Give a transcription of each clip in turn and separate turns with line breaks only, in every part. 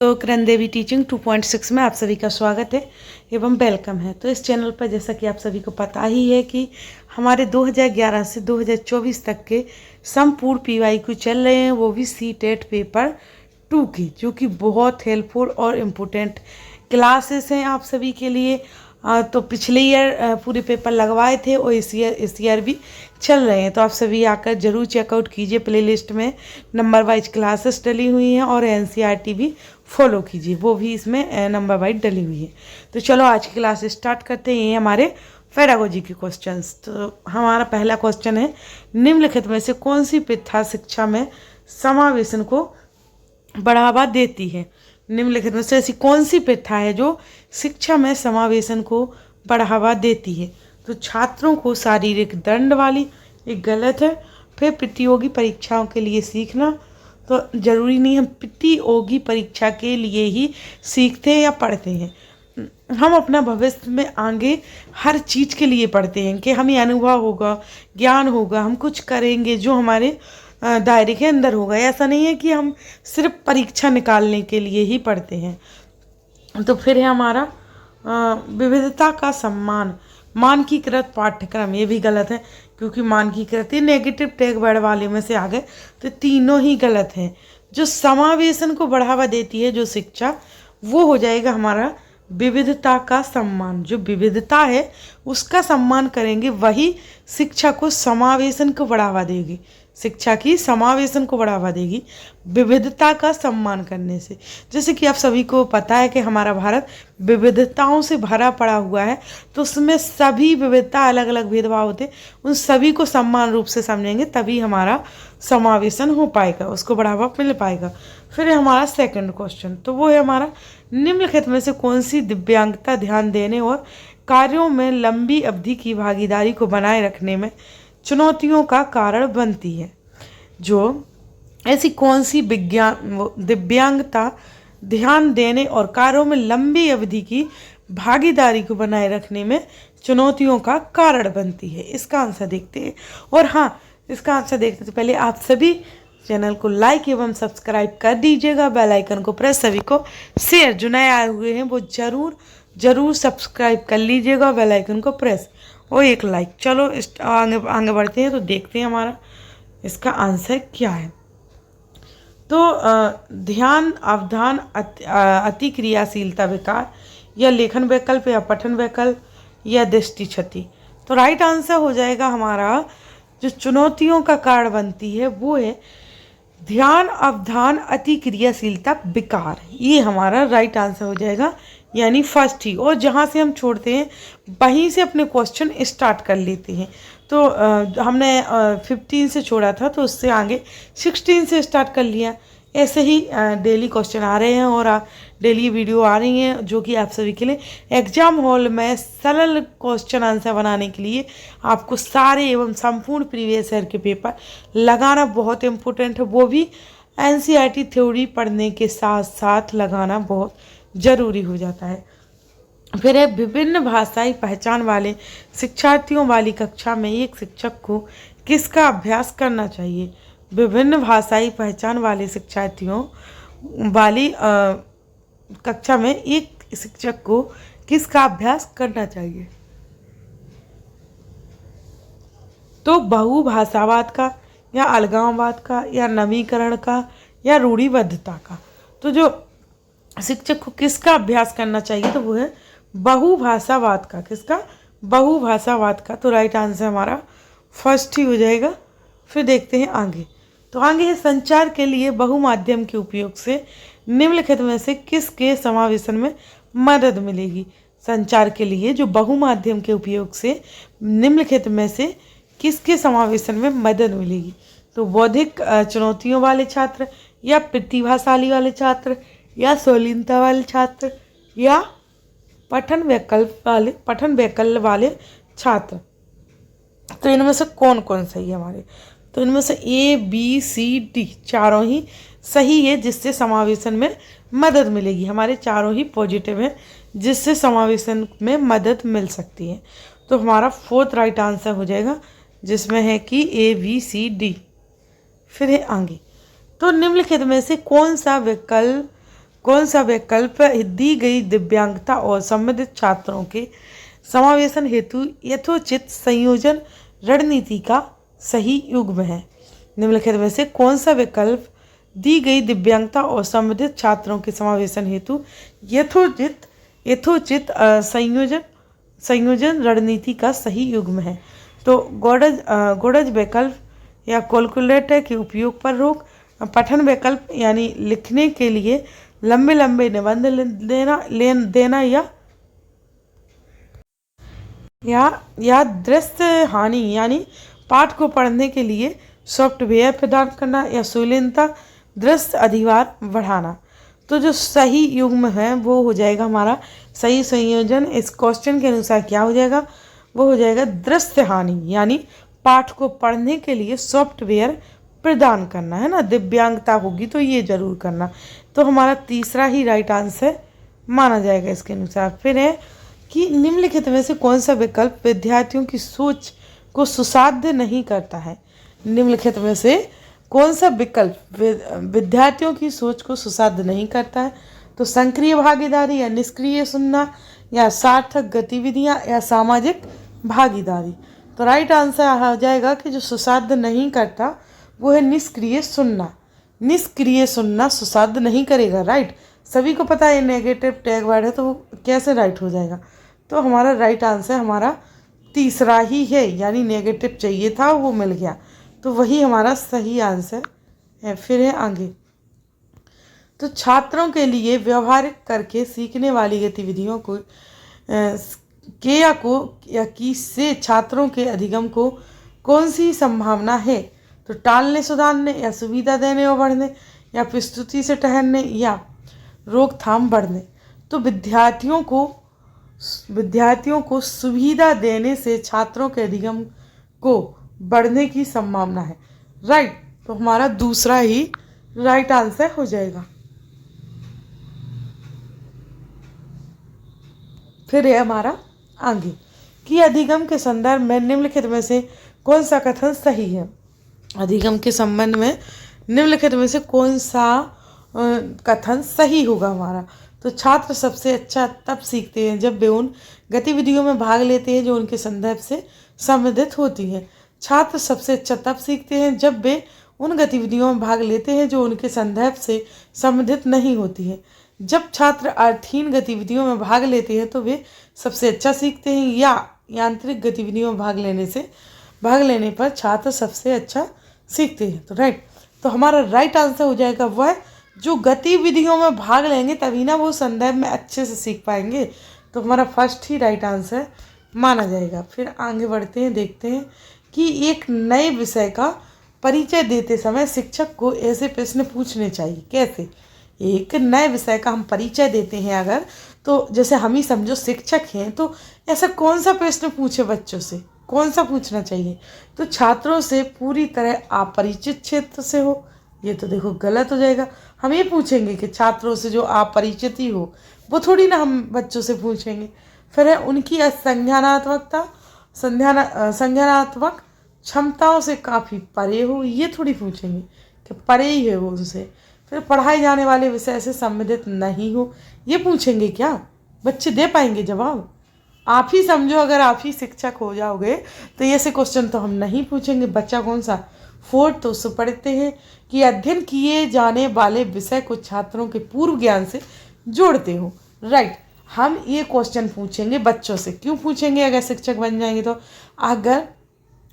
तो किरण देवी टीचिंग 2.6 में आप सभी का स्वागत है एवं वेलकम है। तो इस चैनल पर जैसा कि आप सभी को पता ही है कि हमारे 2011 से 2024 तक के संपूर्ण PYQ चल रहे हैं, वो भी सी-टेट पेपर 2 की, जो कि बहुत हेल्पफुल और इम्पोर्टेंट क्लासेस हैं आप सभी के लिए। तो पिछले ईयर पूरे पेपर लगवाए थे और इस ईयर भी चल रहे हैं। तो आप सभी आकर जरूर चेकआउट कीजिए, प्लेलिस्ट में नंबर वाइज क्लासेस डली हुई हैं और NCERT भी फॉलो कीजिए, वो भी इसमें नंबर वाइज डली हुई है। तो चलो आज की क्लास स्टार्ट करते हैं। ये हमारे पेडागोजी के क्वेश्चंस। तो हमारा पहला क्वेश्चन है, निम्नलिखित में से कौन सी प्रथा शिक्षा में समावेशन को बढ़ावा देती है? निम्नलिखित में से ऐसी कौन सी प्रथा है जो शिक्षा में समावेशन को बढ़ावा देती है? तो छात्रों को शारीरिक दंड वाली, एक गलत है। फिर प्रतियोगी परीक्षाओं के लिए सीखना, तो जरूरी नहीं हम प्रतियोगी परीक्षा के लिए ही सीखते हैं या पढ़ते हैं। हम अपना भविष्य में आगे हर चीज़ के लिए पढ़ते हैं कि हमें अनुभव होगा, ज्ञान होगा, हम कुछ करेंगे जो हमारे दायरे के अंदर होगा। ऐसा नहीं है कि हम सिर्फ परीक्षा निकालने के लिए ही पढ़ते हैं। तो फिर है हमारा विविधता का सम्मान, मानकीकृत पाठ्यक्रम, ये भी गलत है क्योंकि मानकीकृत ही नेगेटिव टैग वर्ड वाले में से आ गए, तो तीनों ही गलत हैं। जो समावेशन को बढ़ावा देती है जो शिक्षा, वो हो जाएगा हमारा विविधता का सम्मान। जो विविधता है उसका सम्मान करेंगे, वही शिक्षा को समावेशन को बढ़ावा देगी, शिक्षा की समावेशन को बढ़ावा देगी विविधता का सम्मान करने से। जैसे कि आप सभी को पता है कि हमारा भारत विविधताओं से भरा पड़ा हुआ है, तो उसमें सभी विविधता, अलग अलग भेदभाव होते, उन सभी को समान रूप से समझेंगे, तभी हमारा समावेशन हो पाएगा, उसको बढ़ावा मिल पाएगा। फिर हमारा सेकंड क्वेश्चन, तो वो है हमारा, निम्नलिखित में से कौन सी दिव्यांगता ध्यान देने और कार्यों में लंबी अवधि की भागीदारी को बनाए रखने में चुनौतियों का कारण बनती है? जो ऐसी कौन सी दिव्यांगता ध्यान देने और कार्यों में लंबी अवधि की भागीदारी को बनाए रखने में चुनौतियों का कारण बनती है? इसका आंसर देखते हैं। और हाँ, इसका आंसर देखते से पहले आप सभी चैनल को लाइक एवं सब्सक्राइब कर दीजिएगा, बेल आइकन को प्रेस, सभी को शेयर, जो नए आए हुए हैं वो जरूर सब्सक्राइब कर लीजिएगा, बेल आइकन को प्रेस और एक लाइक। चलो आगे बढ़ते हैं, तो देखते हैं हमारा इसका आंसर क्या है। तो ध्यान, अवधान, अतिक्रियाशीलता विकार, या लेखन वैकल्प, या पठन वैकल्प, या दृष्टि क्षति। तो राइट आंसर हो जाएगा हमारा, जो चुनौतियों का कारण बनती है वो है ध्यान, अवधान, अतिक्रियाशीलता विकार। ये हमारा राइट आंसर हो जाएगा, यानी फर्स्ट ही। और जहाँ से हम छोड़ते हैं वहीं से अपने क्वेश्चन स्टार्ट कर लेते हैं। तो हमने 15 से छोड़ा था, तो उससे आगे 16 से स्टार्ट कर लिया। ऐसे ही डेली क्वेश्चन आ रहे हैं और डेली वीडियो आ रही हैं, जो कि आप सभी के लिए एग्जाम हॉल में सरल क्वेश्चन आंसर बनाने के लिए आपको सारे एवं संपूर्ण प्रीवियस ईयर के पेपर लगाना बहुत इम्पोर्टेंट है। वो भी NCERT थ्योरी पढ़ने के साथ साथ लगाना बहुत ज़रूरी हो जाता है। फिर है, विभिन्न भाषाई पहचान वाले शिक्षार्थियों वाली कक्षा में एक शिक्षक को किसका अभ्यास करना चाहिए? विभिन्न भाषाई पहचान वाले शिक्षार्थियों वाली कक्षा में एक शिक्षक को किसका अभ्यास करना चाहिए? तो बहुभाषावाद का, या अलगाववाद का, या नवीकरण का, या रूढ़िबद्धता का। तो जो शिक्षक को किसका अभ्यास करना चाहिए, तो वो है बहुभाषावाद का। किसका? बहुभाषावाद का। तो राइट आंसर हमारा फर्स्ट ही हो जाएगा। फिर देखते हैं आगे। तो आगे है, संचार के लिए बहुमाध्यम के उपयोग से निम्नलिखित में से किसके समावेशन में मदद मिलेगी? संचार के लिए जो बहुमाध्यम के उपयोग से निम्नलिखित में से किसके समावेशन में मदद मिलेगी? तो बौद्धिक चुनौतियों वाले छात्र, या प्रतिभाशाली वाले छात्र, या शालीनता वाले छात्र, या पठन वैकल्प वाले छात्र। तो इनमें से कौन कौन सही है हमारे? तो इनमें से A, B, C, D चारों ही सही है, जिससे समावेशन में मदद मिलेगी। हमारे चारों ही पॉजिटिव हैं, जिससे समावेशन में मदद मिल सकती है। तो हमारा फोर्थ राइट आंसर हो जाएगा, जिसमें है कि A, B, C, D। फिर है आगे, तो निम्नलिखित में से कौन सा विकल्प कौन सा विकल्प दी गई दिव्यांगता और संबंधित छात्रों के समावेशन हेतु यथोचित संयोजन रणनीति का सही युग्म है? निम्नलिखित में से कौन सा विकल्प दी गई दिव्यांगता और संबंधित छात्रों के समावेशन हेतु यथोचित संयोजन रणनीति का सही युग्म है? तो गोडज विकल्प या कैलकुलेटर के उपयोग पर रोक, पठन विकल्प यानी लिखने के लिए लंबे लंबे निबंध देना या दृश्य हानि यानी पाठ को पढ़ने के लिए सॉफ्टवेयर प्रदान करना या सुलभता दृश्य अधिभार बढ़ाना। तो जो सही युग्म है वो हो जाएगा हमारा सही संयोजन। इस क्वेश्चन के अनुसार क्या हो जाएगा? वो हो जाएगा दृश्य हानि यानी पाठ को पढ़ने के लिए सॉफ्टवेयर प्रदान करना, है ना। दिव्यांगता होगी तो ये जरूर करना। तो हमारा तीसरा ही राइट आंसर माना जाएगा इसके अनुसार। फिर है कि निम्नलिखित में से कौन सा विकल्प विद्यार्थियों की सोच को सुसाध्य नहीं करता है? निम्नलिखित में से कौन सा विकल्प विद्यार्थियों की सोच को सुसाध्य नहीं करता है? तो सक्रिय भागीदारी या निष्क्रिय सुनना या सार्थक गतिविधियां या सामाजिक भागीदारी। तो राइट आंसर आ जाएगा कि जो सुसाध्य नहीं करता वो है निष्क्रिय सुनना। निष्क्रिय सुनना सुसाध्य नहीं करेगा, राइट। सभी को पता है नेगेटिव टैग वर्ड है तो वो कैसे राइट हो जाएगा? तो हमारा राइट आंसर हमारा तीसरा ही है, यानी नेगेटिव चाहिए था वो मिल गया, तो वही हमारा सही आंसर है। फिर है आगे, तो छात्रों के लिए व्यवहारिक करके सीखने वाली गतिविधियों को की से छात्रों के अधिगम को कौन सी संभावना है? तो टालने सुधारने या सुविधा देने और बढ़ने या प्रस्तुति से ठहरने या रोकथाम बढ़ने। तो विद्यार्थियों को सुविधा देने से छात्रों के अधिगम को बढ़ने की संभावना है, राइट। तो हमारा दूसरा ही राइट आंसर हो जाएगा। फिर है हमारा आगे कि अधिगम के संदर्भ में निम्नलिखित में से कौन सा कथन सही है? अधिगम के संबंध में निम्नलिखित में से कौन सा कथन सही होगा हमारा? तो छात्र सबसे अच्छा तब सीखते हैं जब वे उन गतिविधियों में भाग लेते हैं जो उनके संदर्भ से संबंधित होती हैं। छात्र सबसे अच्छा तब सीखते हैं जब वे उन गतिविधियों में भाग लेते हैं जो उनके संदर्भ से संबंधित नहीं होती हैं। जब छात्र अर्थहीन गतिविधियों में भाग लेते हैं तो वे सबसे अच्छा सीखते हैं, या यांत्रिक गतिविधियों में भाग लेने पर छात्र सबसे अच्छा सीखते हैं। तो राइट, तो हमारा राइट आंसर हो जाएगा वह जो गतिविधियों में भाग लेंगे तभी ना वो संदर्भ में अच्छे से सीख पाएंगे। तो हमारा फर्स्ट ही राइट आंसर माना जाएगा। फिर आगे बढ़ते हैं, देखते हैं कि एक नए विषय का परिचय देते समय शिक्षक को ऐसे प्रश्न पूछने चाहिए। कैसे? एक नए विषय का हम परिचय देते हैं अगर, तो जैसे हम ही समझो शिक्षक हैं, तो ऐसा कौन सा प्रश्न पूछे बच्चों से? कौन सा पूछना चाहिए? तो छात्रों से पूरी तरह अपरिचित क्षेत्र से हो, ये तो देखो गलत हो जाएगा। हम ये पूछेंगे कि छात्रों से जो अपरिचित ही हो, वो थोड़ी ना हम बच्चों से पूछेंगे। फिर है उनकी संज्ञानात्मक क्षमताओं से काफ़ी परे हो, ये थोड़ी पूछेंगे कि परे ही है वो उनसे। फिर पढ़ाए जाने वाले विषय से संबंधित नहीं हो, ये पूछेंगे क्या? बच्चे दे पाएंगे जवाब? आप ही समझो, अगर आप ही शिक्षक हो जाओगे तो ऐसे क्वेश्चन तो हम नहीं पूछेंगे। बच्चा कौन सा फोर्थ तो उससे पढ़ते हैं कि अध्ययन किए जाने वाले विषय को छात्रों के पूर्व ज्ञान से जोड़ते हो, राइट। हम ये क्वेश्चन पूछेंगे बच्चों से। क्यों पूछेंगे अगर शिक्षक बन जाएंगे तो? अगर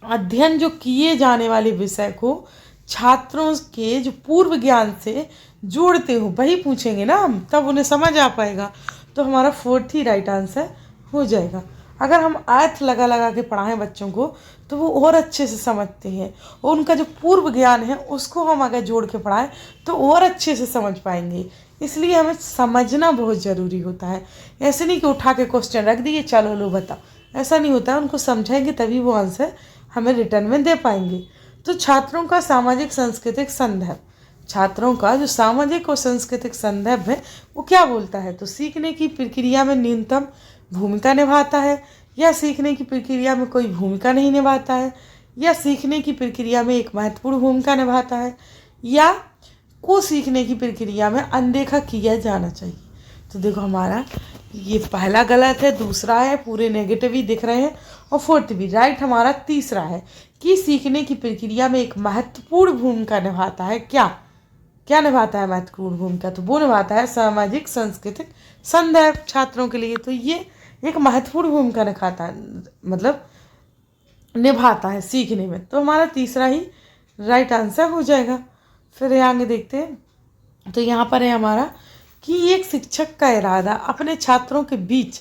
अध्ययन जो किए जाने वाले विषय को छात्रों के जो पूर्व ज्ञान से जोड़ते हो वही पूछेंगे ना हम, तब उन्हें समझ आ पाएगा। तो हमारा फोर्थ ही राइट आंसर हो जाएगा। अगर हम अर्थ लगा के पढ़ाएं बच्चों को तो वो और अच्छे से समझते हैं, और उनका जो पूर्व ज्ञान है उसको हम अगर जोड़ के पढ़ाएं तो और अच्छे से समझ पाएंगे। इसलिए हमें समझना बहुत ज़रूरी होता है। ऐसे नहीं कि उठा के क्वेश्चन रख दिए चलो लो बताओ, ऐसा नहीं होता है। उनको समझाएंगे तभी वो आंसर हमें रिटर्न में दे पाएंगे। तो छात्रों का सामाजिक सांस्कृतिक संदर्भ, छात्रों का जो सामाजिक और सांस्कृतिक संदर्भ है वो क्या बोलता है? तो सीखने की प्रक्रिया में न्यूनतम भूमिका निभाता है, या सीखने की प्रक्रिया में कोई भूमिका नहीं निभाता है, या सीखने की प्रक्रिया में एक महत्वपूर्ण भूमिका निभाता है, या को सीखने की प्रक्रिया में अनदेखा किया जाना चाहिए। तो देखो हमारा ये पहला गलत है, दूसरा है, पूरे नेगेटिव ही दिख रहे हैं, और फोर्थ भी राइट हमारा तीसरा है कि सीखने की प्रक्रिया में एक महत्वपूर्ण भूमिका निभाता है। क्या क्या निभाता है महत्वपूर्ण भूमिका? तो वो निभाता है सामाजिक सांस्कृतिक संदर्भ छात्रों के लिए। तो ये एक महत्वपूर्ण भूमिका निभाता है, मतलब निभाता है सीखने में। तो हमारा तीसरा ही राइट आंसर हो जाएगा। फिर आगे देखते हैं। तो यहाँ पर है हमारा कि एक शिक्षक का इरादा अपने छात्रों के बीच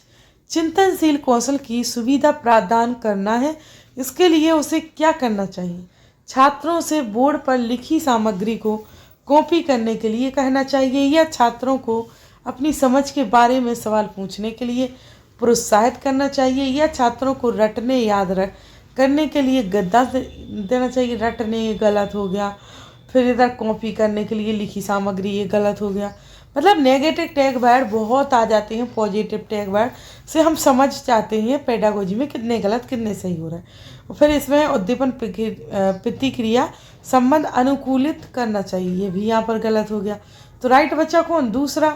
चिंतनशील कौशल की सुविधा प्रदान करना है। इसके लिए उसे क्या करना चाहिए? छात्रों से बोर्ड पर लिखी सामग्री को कॉपी करने के लिए कहना चाहिए, या छात्रों को अपनी समझ के बारे में सवाल पूछने के लिए प्रोत्साहित करना चाहिए, या छात्रों को रटने याद करने के लिए गद्दा देना चाहिए। रटने गलत हो गया, फिर इधर कॉपी करने के लिए लिखी सामग्री ये गलत हो गया। मतलब नेगेटिव टैग वर्ड बहुत आ जाते हैं, पॉजिटिव टैग वर्ड से हम समझ जाते हैं पेडागोजी में कितने गलत कितने सही हो रहा है। और फिर इसमें उद्दीपन प्रतिक्रिया संबंध अनुकूलित करना चाहिए, ये भी यहाँ पर गलत हो गया। तो राइट बच्चा कौन? दूसरा,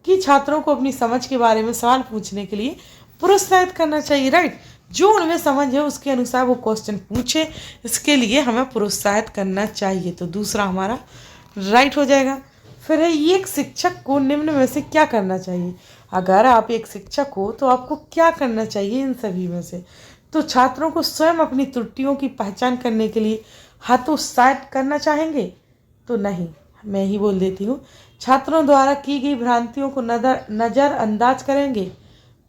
कि छात्रों को अपनी समझ के बारे में सवाल पूछने के लिए प्रोत्साहित करना चाहिए। राइट, जो उनमें समझ है उसके अनुसार वो क्वेश्चन पूछे, इसके लिए हमें प्रोत्साहित करना चाहिए। तो दूसरा हमारा राइट हो जाएगा। फिर है एक शिक्षक को निम्न में से क्या करना चाहिए? अगर आप एक शिक्षक हो तो आपको क्या करना चाहिए इन सभी में से? तो छात्रों को स्वयं अपनी त्रुटियों की पहचान करने के लिए हतोत्साहित करना चाहेंगे? तो नहीं, मैं ही बोल देती हूँ। छात्रों द्वारा की गई भ्रांतियों को नज़रअंदाज करेंगे?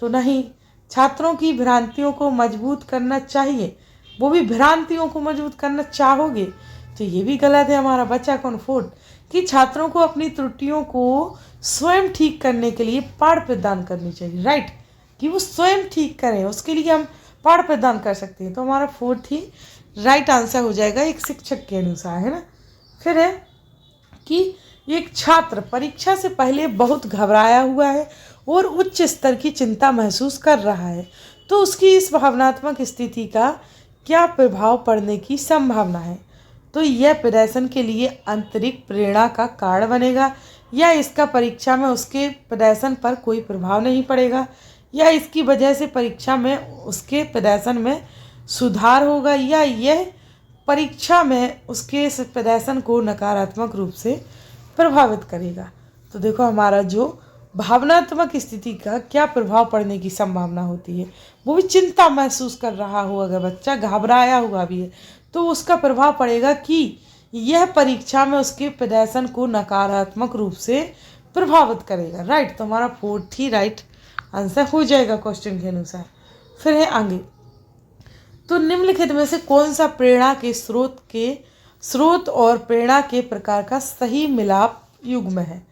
तो नहीं। छात्रों की भ्रांतियों को मजबूत करना चाहिए, वो भी भ्रांतियों को मजबूत करना चाहोगे? तो ये भी गलत है हमारा बच्चा कौन? फोर्थ, कि छात्रों को अपनी त्रुटियों को स्वयं ठीक करने के लिए पाठ प्रदान करनी चाहिए। राइट, कि वो स्वयं ठीक करें, उसके लिए हम पाठ प्रदान कर सकते हैं। तो हमारा फोर्थ ही राइट आंसर हो जाएगा एक शिक्षक के अनुसार, है ना। फिर है कि एक छात्र परीक्षा से पहले बहुत घबराया हुआ है और उच्च स्तर की चिंता महसूस कर रहा है, तो उसकी इस भावनात्मक स्थिति का क्या प्रभाव पड़ने की संभावना है? तो यह प्रदर्शन के लिए आंतरिक प्रेरणा का कारण बनेगा, या इसका परीक्षा में उसके प्रदर्शन पर कोई प्रभाव नहीं पड़ेगा, या इसकी वजह से परीक्षा में उसके प्रदर्शन में सुधार होगा, या यह परीक्षा में उसके इस प्रदर्शन को नकारात्मक रूप से प्रभावित करेगा। तो देखो हमारा जो भावनात्मक स्थिति का क्या प्रभाव पड़ने की संभावना होती है, वो भी चिंता महसूस कर रहा हो, अगर बच्चा घबराया हुआ भी है तो उसका प्रभाव पड़ेगा कि यह परीक्षा में उसके प्रदर्शन को नकारात्मक रूप से प्रभावित करेगा। राइट, तो हमारा फोर्थ ही राइट आंसर हो जाएगा क्वेश्चन के अनुसार। फिर है आगे। तो निम्नलिखित में से कौन सा प्रेरणा के स्रोत और प्रेरणा के प्रकार का सही मिलाप युग्म है?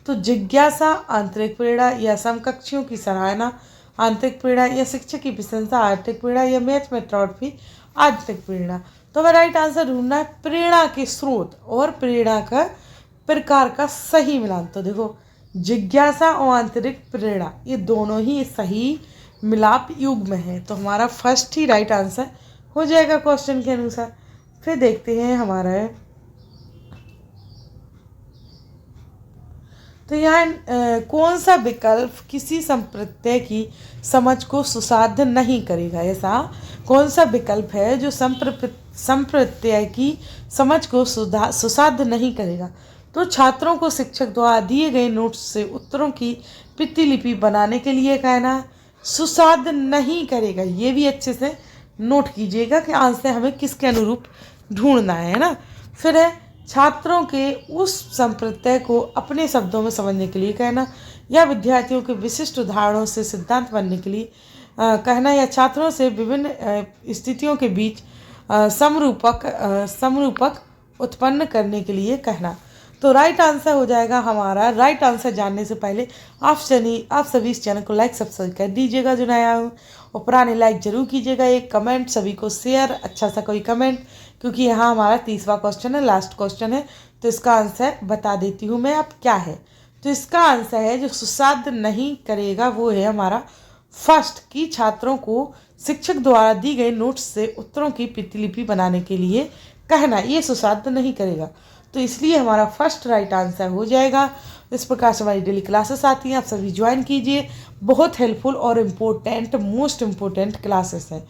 तो जिज्ञासा आंतरिक प्रेरणा, या समकक्षियों की सराहना आंतरिक प्रेरणा, या शिक्षक की प्रशंसा आंतरिक प्रेरणा, या मैच में ट्रॉफी आंतरिक प्रेरणा। तो हमें राइट आंसर ढूंढना है प्रेरणा के स्रोत और प्रेरणा का प्रकार का सही मिलान। तो देखो जिज्ञासा और आंतरिक प्रेरणा ये दोनों ही सही मिलाप युग्म है। तो हमारा फर्स्ट ही राइट आंसर हो जाएगा क्वेश्चन के अनुसार। फिर देखते हैं हमारा है। तो यहाँ कौन सा विकल्प किसी संप्रत्यय की समझ को सुसाध्य नहीं करेगा? ऐसा कौन सा विकल्प है जो संप्रत्यय की समझ को सुसाध्य नहीं करेगा? तो छात्रों को शिक्षक द्वारा दिए गए नोट्स से उत्तरों की प्रतिलिपि बनाने के लिए कहना सुसाध्य नहीं करेगा। ये भी अच्छे से नोट कीजिएगा कि आंसर हमें किसके अनुरूप ढूंढना है ना। फिर है छात्रों के उस संप्रत्यय को अपने शब्दों में समझने के लिए कहना, या विद्यार्थियों के विशिष्ट उदाहरणों से सिद्धांत बनने के लिए कहना, या छात्रों से विभिन्न स्थितियों के बीच समरूपक उत्पन्न करने के लिए कहना। तो राइट आंसर हो जाएगा हमारा। राइट आंसर जानने से पहले आप सभी इस चैनल को लाइक सब्सक्राइब कर दीजिएगा जो नया हूँ, और पुराने लाइक जरूर कीजिएगा। एक कमेंट सभी को शेयर, अच्छा सा कोई कमेंट, क्योंकि यहाँ हमारा 30वां क्वेश्चन है, लास्ट क्वेश्चन है। तो इसका आंसर बता देती हूँ मैं अब क्या है। तो इसका आंसर है जो सुसाध्य नहीं करेगा वो है हमारा फर्स्ट, की छात्रों को शिक्षक द्वारा दी गई नोट्स से उत्तरों की प्रतिलिपि बनाने के लिए कहना, ये सुसाध्य नहीं करेगा। तो इसलिए हमारा फर्स्ट राइट आंसर हो जाएगा। इस प्रकार से हमारी डेली क्लासेस आती हैं, आप सभी ज्वाइन कीजिए। बहुत हेल्पफुल और इम्पोर्टेंट, मोस्ट इम्पोर्टेंट क्लासेस हैं,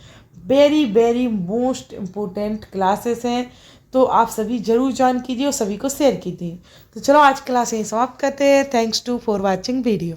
very very most important classes हैं। तो आप सभी जरूर ज्वाइन कीजिए और सभी को शेयर कीजिए। तो चलो आज क्लास यहीं समाप्त करते हैं। Thanks to for watching video.